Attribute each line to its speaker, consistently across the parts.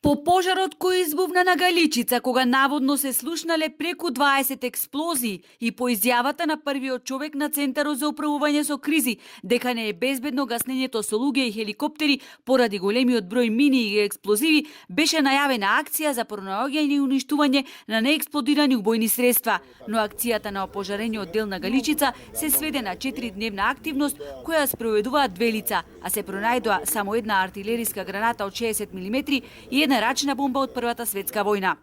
Speaker 1: По пожарот кој избувна на Галичица, кога наводно се слушнале преку 20 експлозии и по изјавата на првиот човек на Центарот за управување со кризи, дека не е безбедно гаснењето со луѓе и хеликоптери поради големиот број мини и експлозиви, беше најавена акција за пронаоѓање и уништување на неексплодирани убојни средства. Но акцијата на опожарениот дел на Галичица се сведе на 4-дневна активност која спроведуваат две лица, а се пронајдоа само една артилериска граната од 60 мм и една рачна бомба од Првата светска војна.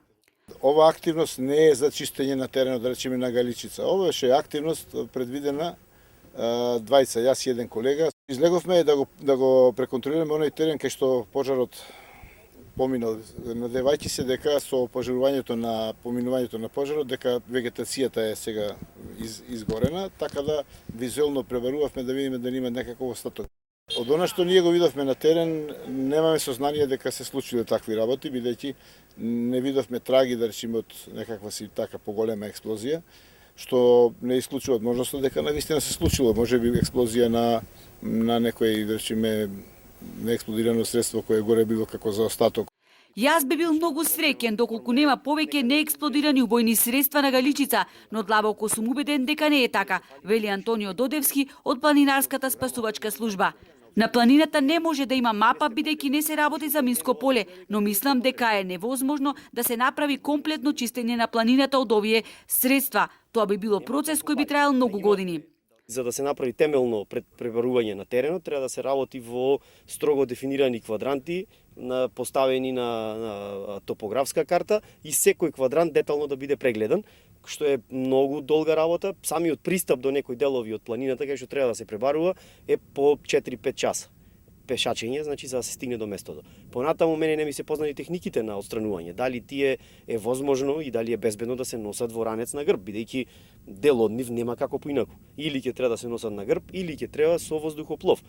Speaker 2: Ова активност не е за чистење на теренот, да речеме, на Галичица. Ова беше активност предвидена двајца, јас и еден колега. Излеговме да го преконтролираме оној терен кај што пожарот поминал, надевајќи се дека со поминувањето на пожарот, дека вегетацијата е сега изгорена, така да визуелно пребарувавме да видиме дали има некаков остаток. Од она што ние го видовме на терен, немаме сознание дека се случиле такви работи, бидејќи не видовме траги, да речеме, од некаква си така поголема експлозија, што не исклучува можноста дека навистина се случило. Може би експлозија на некој, да речеме, неексплодирано средство кое горе било како за остаток.
Speaker 1: Јас би бил многу среќен доколку нема повеќе неексплодирани убојни средства на Галичица, но длабоко сум убеден дека не е така, вели Антонио Додевски од Планинарската спасувачка служба. На планината не може да има мапа бидејќи не се работи за минско поле, но мислам дека е невозможно да се направи комплетно чистење на планината од овие средства. Тоа би било процес кој би траел многу години.
Speaker 3: За да се направи темелно пребарување на теренот, треба да се работи во строго дефинирани квадранти, поставени на топографска карта и секој квадрант детално да биде прегледан, што е многу долга работа. Самиот пристап до некои делови од планината кај што треба да се пребарува е по 4-5 часа пешачење, значи за да се стигне до местото. Понатаму мене не ми се познати техниките на отстранување, дали тие е возможно и дали е безбедно да се носат во ранец на грб, бидејќи дел од нив нема како поинаку. Или ќе треба да се носат на грб, или ќе треба со воздухоплов.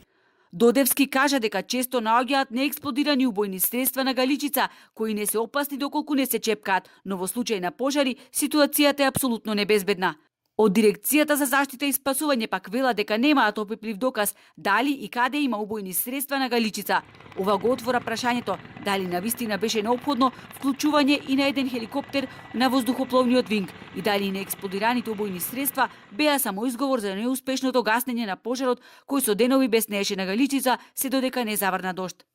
Speaker 1: Додевски кажа дека често наоѓаат неексплодирани убојни средства на Галичица, кои не се опасни доколку не се чепкаат, но во случај на пожари ситуацијата е апсолутно небезбедна. Од Дирекцијата за заштита и спасување пак вела дека немаат опиплив доказ дали и каде има убојни средства на Галичица. Ова го отвора прашањето дали навистина беше неопходно вклучување и на еден хеликоптер на воздухопловниот винг и дали неексплодираните убојни средства беа само изговор за неуспешното гаснење на пожарот кој со денови беснееше на Галичица се додека не заврна дожд.